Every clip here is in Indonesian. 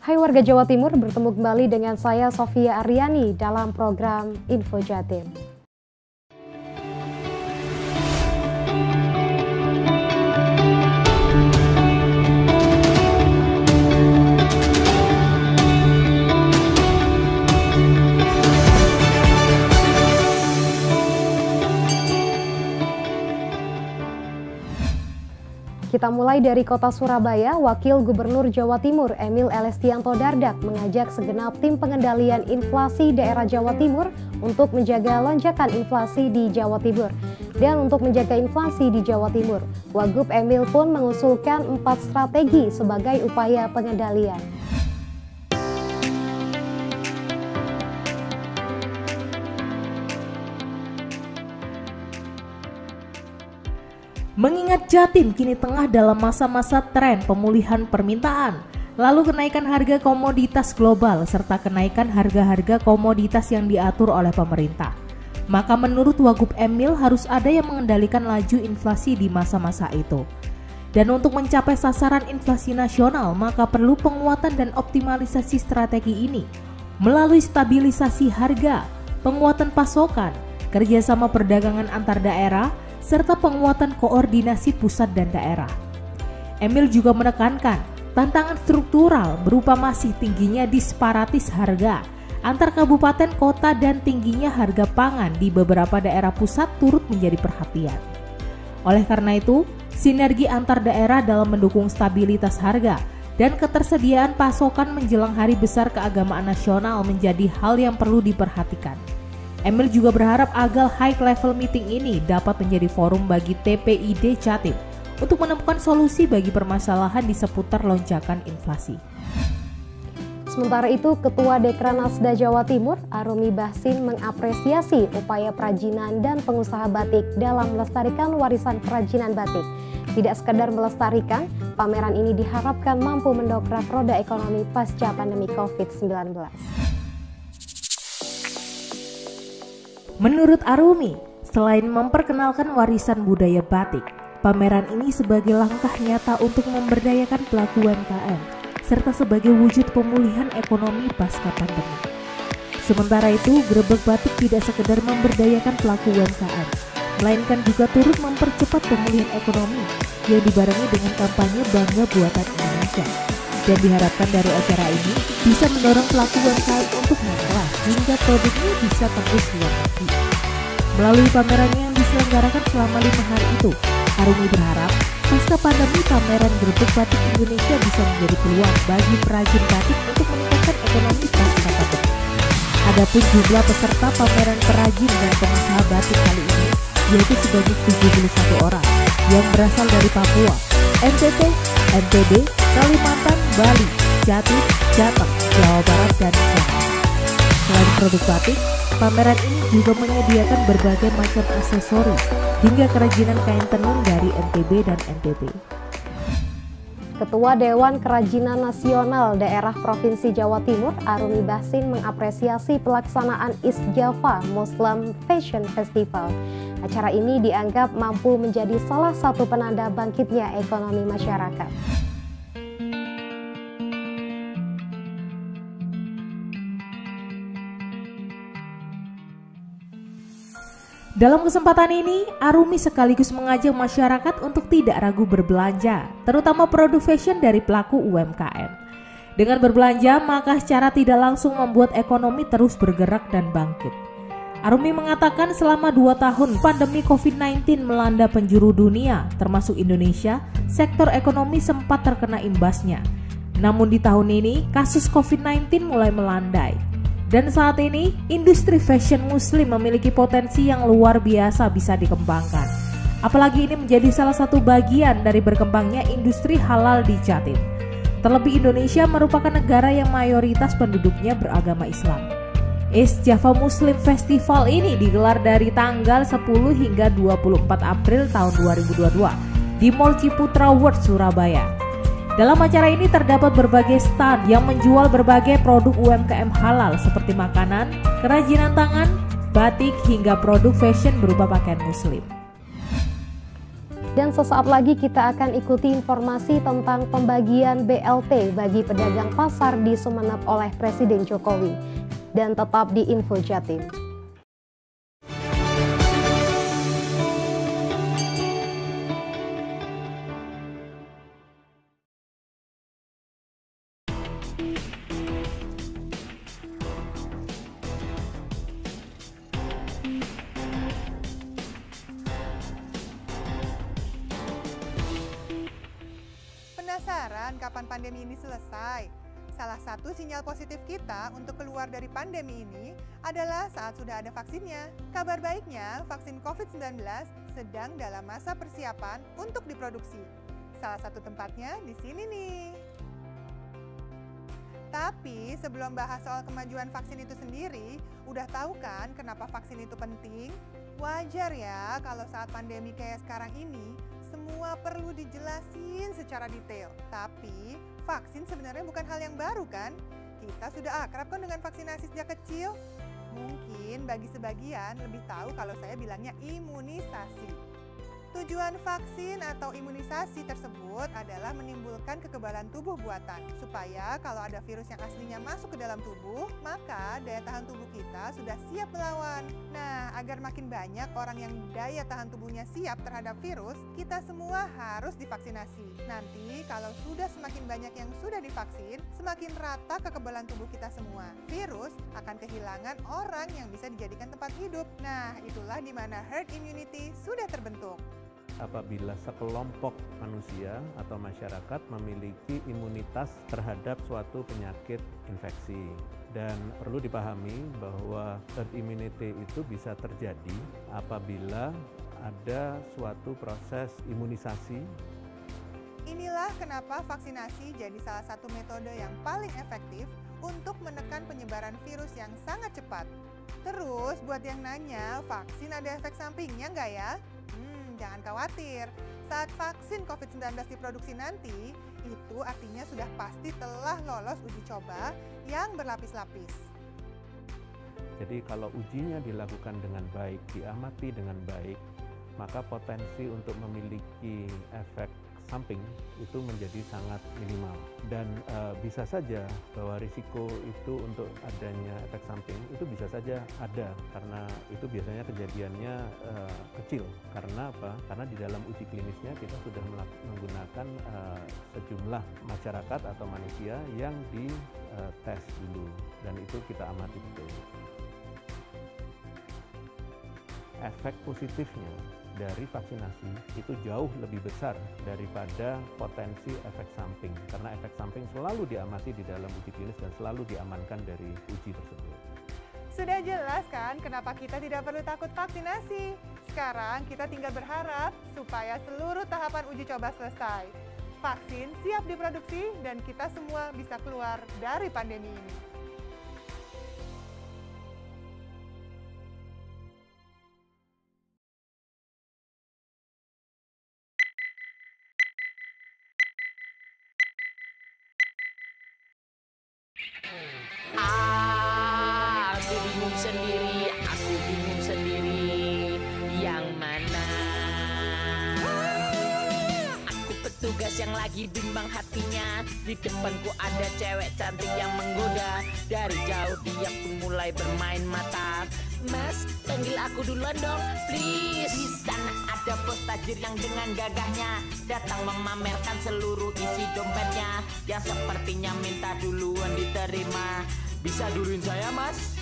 Hai warga Jawa Timur, bertemu kembali dengan saya Sofia Aryani dalam program Info Jatim. Kita mulai dari kota Surabaya. Wakil Gubernur Jawa Timur Emil Elestianto Dardak mengajak segenap tim pengendalian inflasi daerah Jawa Timur untuk menjaga lonjakan inflasi di Jawa Timur. Dan untuk menjaga inflasi di Jawa Timur, Wagub Emil pun mengusulkan 4 strategi sebagai upaya pengendalian. Mengingat Jatim kini tengah dalam masa-masa tren pemulihan permintaan, lalu kenaikan harga komoditas global serta kenaikan harga-harga komoditas yang diatur oleh pemerintah, maka menurut Wagub Emil harus ada yang mengendalikan laju inflasi di masa-masa itu. Dan untuk mencapai sasaran inflasi nasional, maka perlu penguatan dan optimalisasi strategi ini melalui stabilisasi harga, penguatan pasokan, kerjasama perdagangan antar daerah, serta penguatan koordinasi pusat dan daerah. Emil juga menekankan tantangan struktural berupa masih tingginya disparatis harga antar kabupaten kota dan tingginya harga pangan di beberapa daerah pusat turut menjadi perhatian. Oleh karena itu, sinergi antar daerah dalam mendukung stabilitas harga dan ketersediaan pasokan menjelang Hari Besar Keagamaan Nasional menjadi hal yang perlu diperhatikan. Emil juga berharap agar high level meeting ini dapat menjadi forum bagi TPID Jatim untuk menemukan solusi bagi permasalahan di seputar lonjakan inflasi. Sementara itu, Ketua Dekranasda Jawa Timur, Arumi Bahsin, mengapresiasi upaya perajinan dan pengusaha batik dalam melestarikan warisan kerajinan batik. Tidak sekedar melestarikan, pameran ini diharapkan mampu mendongkrak roda ekonomi pasca pandemi COVID-19. Menurut Arumi, selain memperkenalkan warisan budaya batik, pameran ini sebagai langkah nyata untuk memberdayakan pelaku UMKM, serta sebagai wujud pemulihan ekonomi pasca pandemi. Sementara itu, Grebek Batik tidak sekedar memberdayakan pelaku UMKM, melainkan juga turut mempercepat pemulihan ekonomi yang dibarengi dengan kampanye Bangga Buatan Indonesia. Dan diharapkan dari acara ini bisa mendorong pelaku UMKM untuk mengelas hingga produknya bisa tembus luar negeri. Melalui pamerannya yang diselenggarakan selama 5 hari itu, Arumi berharap pasca pandemi pameran Grebek Batik Indonesia bisa menjadi peluang bagi perajin batik untuk meningkatkan ekonomi pasca pandemi. Adapun jumlah peserta pameran perajin dan pengusaha batik kali ini yaitu sebanyak 71 orang yang berasal dari Papua, NTT, NTB, Kalimantan, Bali, Jatim, Jateng, Jawa Barat, dan Jawa. Selain produk batik, pameran ini juga menyediakan berbagai macam aksesoris hingga kerajinan kain tenun dari NTB dan NTT. Ketua Dewan Kerajinan Nasional Daerah Provinsi Jawa Timur, Arumi Bahsin, mengapresiasi pelaksanaan East Java Muslim Fashion Festival. Acara ini dianggap mampu menjadi salah satu penanda bangkitnya ekonomi masyarakat. Dalam kesempatan ini, Arumi sekaligus mengajak masyarakat untuk tidak ragu berbelanja, terutama produk fashion dari pelaku UMKM. Dengan berbelanja, maka secara tidak langsung membuat ekonomi terus bergerak dan bangkit. Arumi mengatakan selama 2 tahun pandemi COVID-19 melanda penjuru dunia, termasuk Indonesia, sektor ekonomi sempat terkena imbasnya. Namun di tahun ini, kasus COVID-19 mulai melandai. Dan saat ini, industri fashion muslim memiliki potensi yang luar biasa bisa dikembangkan. Apalagi ini menjadi salah satu bagian dari berkembangnya industri halal di Jatim. Terlebih Indonesia merupakan negara yang mayoritas penduduknya beragama Islam. East Java Muslim Festival ini digelar dari tanggal 10 hingga 24 April tahun 2022 di Mall Ciputra World Surabaya. Dalam acara ini terdapat berbagai stand yang menjual berbagai produk UMKM halal seperti makanan, kerajinan tangan, batik, hingga produk fashion berupa pakaian muslim. Dan sesaat lagi kita akan ikuti informasi tentang pembagian BLT bagi pedagang pasar di Sumeneb oleh Presiden Jokowi. Dan tetap di Info Jatim. Penasaran kapan pandemi ini selesai? Salah satu sinyal positif kita untuk keluar dari pandemi ini adalah saat sudah ada vaksinnya. Kabar baiknya, vaksin COVID-19 sedang dalam masa persiapan untuk diproduksi. Salah satu tempatnya di sini nih. Tapi sebelum bahas soal kemajuan vaksin itu sendiri, udah tahu kan kenapa vaksin itu penting? Wajar ya kalau saat pandemi kayak sekarang ini, semua perlu dijelasin secara detail. Tapi vaksin sebenarnya bukan hal yang baru kan? Kita sudah akrab kan dengan vaksinasi sejak kecil? Mungkin bagi sebagian lebih tahu kalau saya bilangnya imunisasi. Tujuan vaksin atau imunisasi tersebut adalah menimbulkan kekebalan tubuh buatan, supaya kalau ada virus yang aslinya masuk ke dalam tubuh, maka daya tahan tubuh kita sudah siap melawan. Nah, agar makin banyak orang yang daya tahan tubuhnya siap terhadap virus, kita semua harus divaksinasi. Nanti kalau sudah semakin banyak yang sudah divaksin, semakin rata kekebalan tubuh kita semua. Virus akan kehilangan orang yang bisa dijadikan tempat hidup. Nah, itulah di mana herd immunity sudah terbentuk. Apabila sekelompok manusia atau masyarakat memiliki imunitas terhadap suatu penyakit infeksi. Dan perlu dipahami bahwa herd immunity itu bisa terjadi apabila ada suatu proses imunisasi. Inilah kenapa vaksinasi jadi salah satu metode yang paling efektif untuk menekan penyebaran virus yang sangat cepat. Terus buat yang nanya, vaksin ada efek sampingnya nggak ya? Jangan khawatir, saat vaksin COVID-19 diproduksi nanti, itu artinya sudah pasti telah lolos uji coba yang berlapis-lapis. Jadi kalau ujinya dilakukan dengan baik, diamati dengan baik, maka potensi untuk memiliki efek samping itu menjadi sangat minimal. Dan bisa saja bahwa risiko itu untuk adanya efek samping itu bisa saja ada, karena itu biasanya kejadiannya kecil. Karena apa? Karena di dalam uji klinisnya kita sudah menggunakan sejumlah masyarakat atau manusia yang dites dulu, dan itu kita amati betul. Efek positifnya dari vaksinasi itu jauh lebih besar daripada potensi efek samping, karena efek samping selalu diamati di dalam uji klinis dan selalu diamankan dari uji tersebut. Sudah jelas kan kenapa kita tidak perlu takut vaksinasi? Sekarang kita tinggal berharap supaya seluruh tahapan uji coba selesai. Vaksin siap diproduksi dan kita semua bisa keluar dari pandemi ini. Aku bingung sendiri, yang mana? Aku petugas yang lagi bimbang hatinya. Di depanku ada cewek cantik yang menggoda. Dari jauh dia pun mulai bermain mata. Mas, panggil aku duluan dong, please. Di sana ada bos tajir yang dengan gagahnya datang memamerkan seluruh isi dompetnya, yang sepertinya minta duluan diterima. Bisa duluin saya, Mas?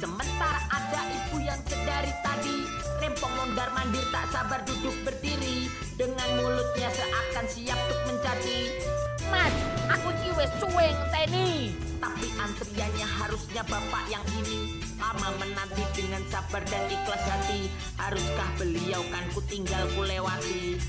Sementara ada ibu yang sedari tadi rempong mondar mandir tak sabar duduk berdiri, dengan mulutnya seakan siap untuk mencaci. Mas, aku ciwes cueng teni. Tapi antriannya harusnya bapak yang ini lama menanti dengan sabar dan ikhlas hati. Haruskah beliau kan ku tinggal ku lewati?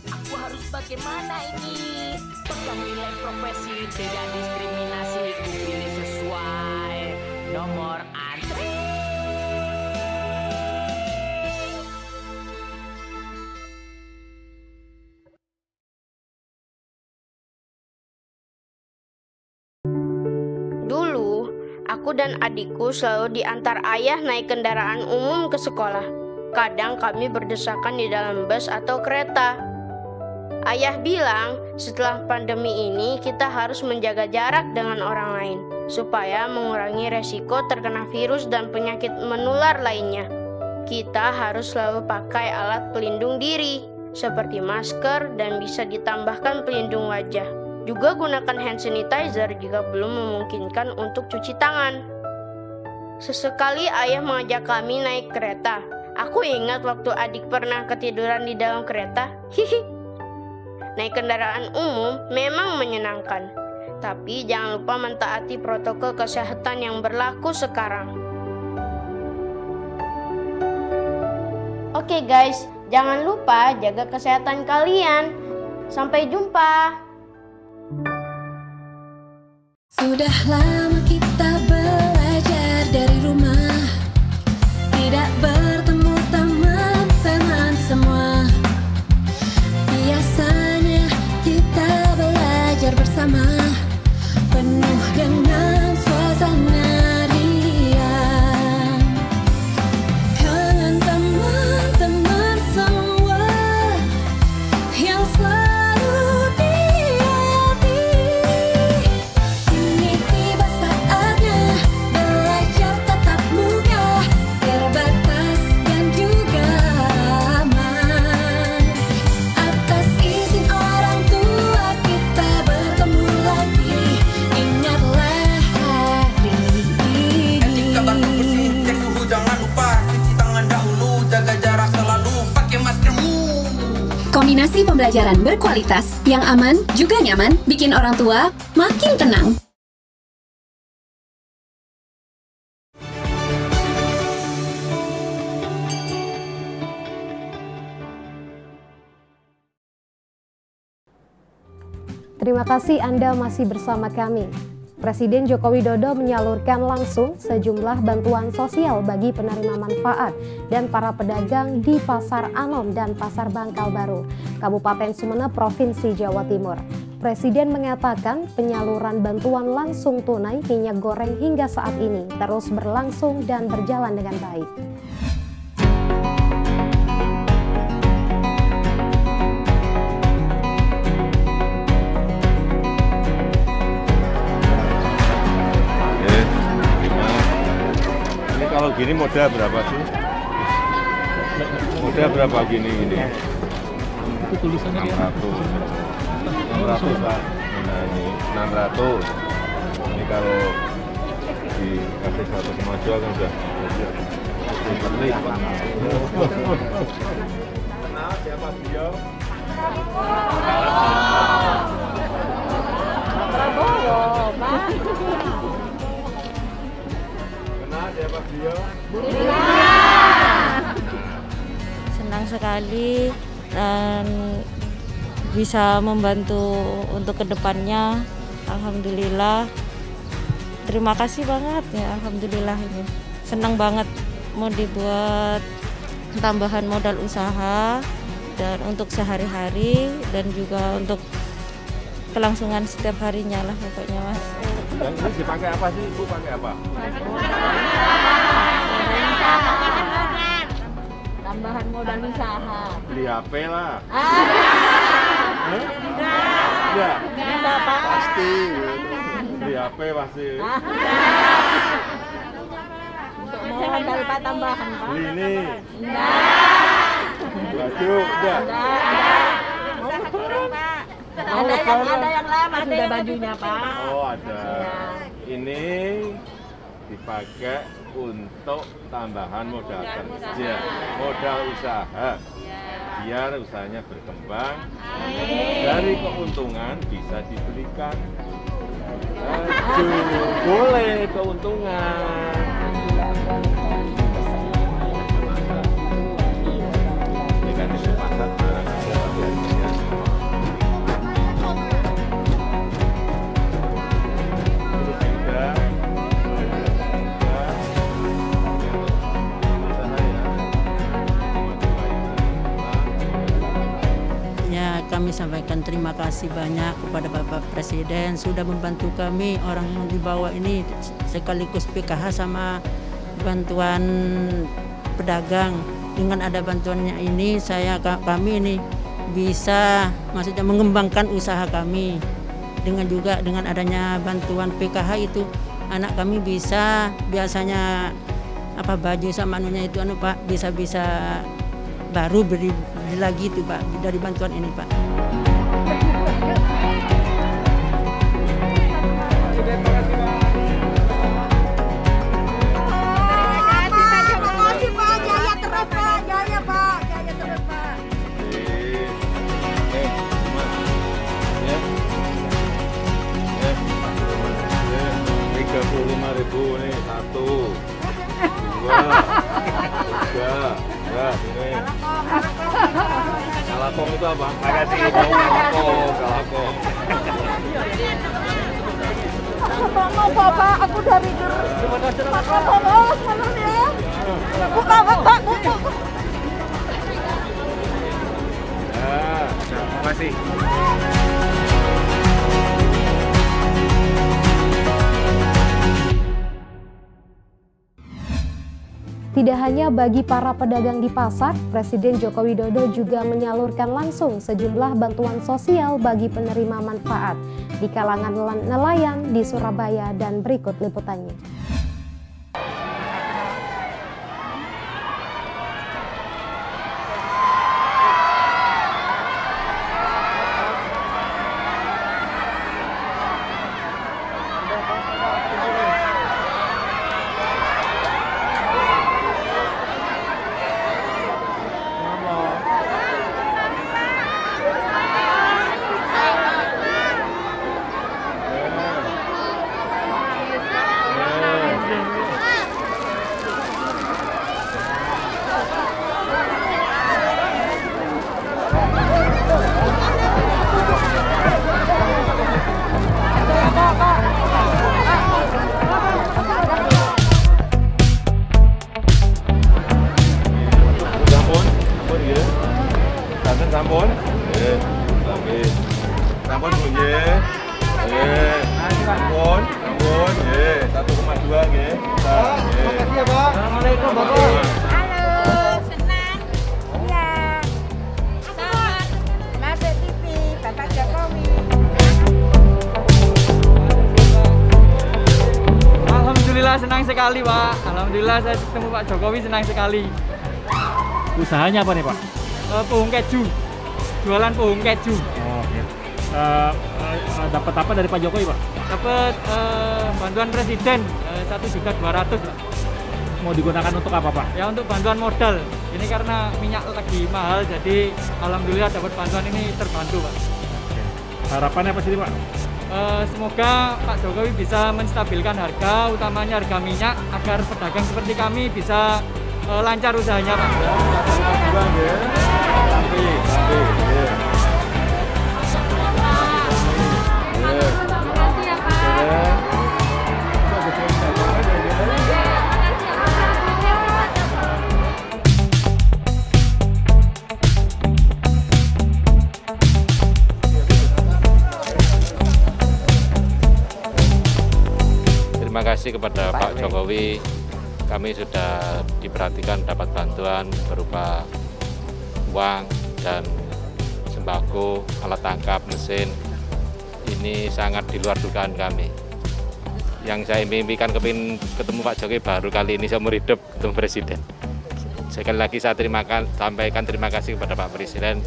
Aku harus bagaimana ini? Pegang nilai profesi, tidak diskriminasi, ku pilih sesuai nomor antri. Dulu, aku dan adikku selalu diantar ayah naik kendaraan umum ke sekolah. Kadang kami berdesakan di dalam bus atau kereta. Ayah bilang, setelah pandemi ini kita harus menjaga jarak dengan orang lain, supaya mengurangi resiko terkena virus dan penyakit menular lainnya. Kita harus selalu pakai alat pelindung diri, seperti masker dan bisa ditambahkan pelindung wajah. Juga gunakan hand sanitizer jika belum memungkinkan untuk cuci tangan. Sesekali ayah mengajak kami naik kereta. Aku ingat waktu adik pernah ketiduran di dalam kereta. Hihi. Naik kendaraan umum memang menyenangkan, tapi jangan lupa mentaati protokol kesehatan yang berlaku sekarang. Oke guys, jangan lupa jaga kesehatan kalian. Sampai jumpa. Sudah lama kita belajar dari rumah, tidak bertemu teman-teman semua. Biasanya kita belajar bersama, penuh dengan suasana riang. Kangen teman-teman semua yang selalu di hati. Kini tiba saatnya belajar tatap muka, terbatas dan juga aman. Atas izin orang tua kita bertemu lagi, ingatlah hari ini. Etika baku bersih, cek suhu jangan lupa, cuci tangan dahulu, jaga jarak selalu, pakai maskermu. Kombinasi pembelajaran berkualitas yang aman juga nyaman bikin orang tua makin tenang. Terima kasih Anda masih bersama kami. Presiden Joko Widodo menyalurkan langsung sejumlah bantuan sosial bagi penerima manfaat dan para pedagang di Pasar Anom dan Pasar Bangkal Baru, Kabupaten Sumeneb, Provinsi Jawa Timur. Presiden mengatakan penyaluran bantuan langsung tunai minyak goreng hingga saat ini terus berlangsung dan berjalan dengan baik. Kalau gini modal berapa sih? Modal berapa gini? Itu tulisannya 600 Pak. Nah ini 600. Ini kalau dikasih 100 jual kan sudah beli. Kenal siapa beliau? Prabowo, Pak. Siapa beliau? Senang sekali dan bisa membantu untuk kedepannya. Alhamdulillah. Terima kasih banget ya, alhamdulillah ini. Senang banget mau dibuat tambahan modal usaha dan untuk sehari-hari dan juga untuk kelangsungan setiap harinya lah pokoknya Mas. Dan ini dipakai apa sih? Ibu pakai apa? Tambahan modal usaha. Beli HP lah. Enggak. Enggak, Pak. Pasti. Beli HP pasti. Untuk modal Pak tambahan, Pak. Beli ini. Enggak. Baju, enggak. Mau turun, Pak. Ada yang lama sudah bajunya, Pak. Oh, ada. Ini dipakai untuk tambahan modal kerja, modal usaha, biar usahanya berkembang. Dari keuntungan bisa dibelikan baju, boleh keuntungan. Ini kan di pasar barang ada bagiannya. Kami sampaikan terima kasih banyak kepada Bapak Presiden sudah membantu kami orang yang di bawah ini sekaligus PKH sama bantuan pedagang. Dengan ada bantuannya ini kami ini bisa maksudnya mengembangkan usaha kami. Dengan adanya bantuan PKH itu anak kami bisa biasanya baju sama anunya itu Pak bisa baru beli lagi itu Pak dari bantuan ini Pak. Rp35.000 nih, 1, 2, 3, ya ini. Galakong itu apa? Makasih. Galakong. Mau Bapak, aku dari buka. Ya, terima kasih. Tidak hanya bagi para pedagang di pasar, Presiden Joko Widodo juga menyalurkan langsung sejumlah bantuan sosial bagi penerima manfaat di kalangan nelayan di Surabaya dan berikut liputannya. Sampun, sampun bunyi, sampun, 1,2 nggih. Makasih ya Pak. Assalamualaikum Bapak. Halo, senang. Iya. Selamat masuk TV Bapak Jokowi. Alhamdulillah senang sekali Pak. Alhamdulillah saya ketemu Pak Jokowi senang sekali. Usahanya apa nih Pak? Pohon keju, jualan pohon keju. Oh, iya. Dapat apa dari Pak Jokowi Pak? Dapat bantuan presiden 1.200.000 Pak. Mau digunakan untuk apa Pak? Ya untuk bantuan modal. Ini karena minyak lagi mahal, jadi alhamdulillah dapat bantuan ini terbantu Pak. Harapannya apa sih Pak? Semoga Pak Jokowi bisa menstabilkan harga, utamanya harga minyak, agar pedagang seperti kami bisa lancar usahanya Pak. Terima kasih kepada Pak Jokowi. Kami sudah diperhatikan dapat bantuan berupa uang dan sembako, alat tangkap, mesin. Ini sangat di luar dugaan kami. Yang saya impikan ketemu Pak Jokowi baru kali ini seumur hidup ketemu Presiden. Sekali lagi saya sampaikan terima kasih kepada Pak Presiden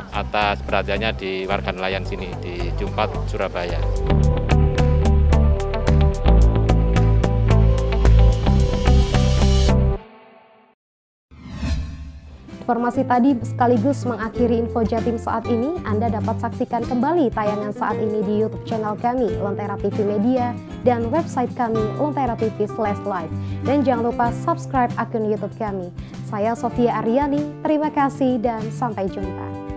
atas perhatiannya di warga nelayan sini di Jumpat, Surabaya. Informasi tadi sekaligus mengakhiri info Jatim saat ini. Anda dapat saksikan kembali tayangan saat ini di YouTube channel kami, Lentera TV Media, dan website kami, lentera.tv/live. Dan jangan lupa subscribe akun YouTube kami. Saya Sofia Aryani, terima kasih dan sampai jumpa.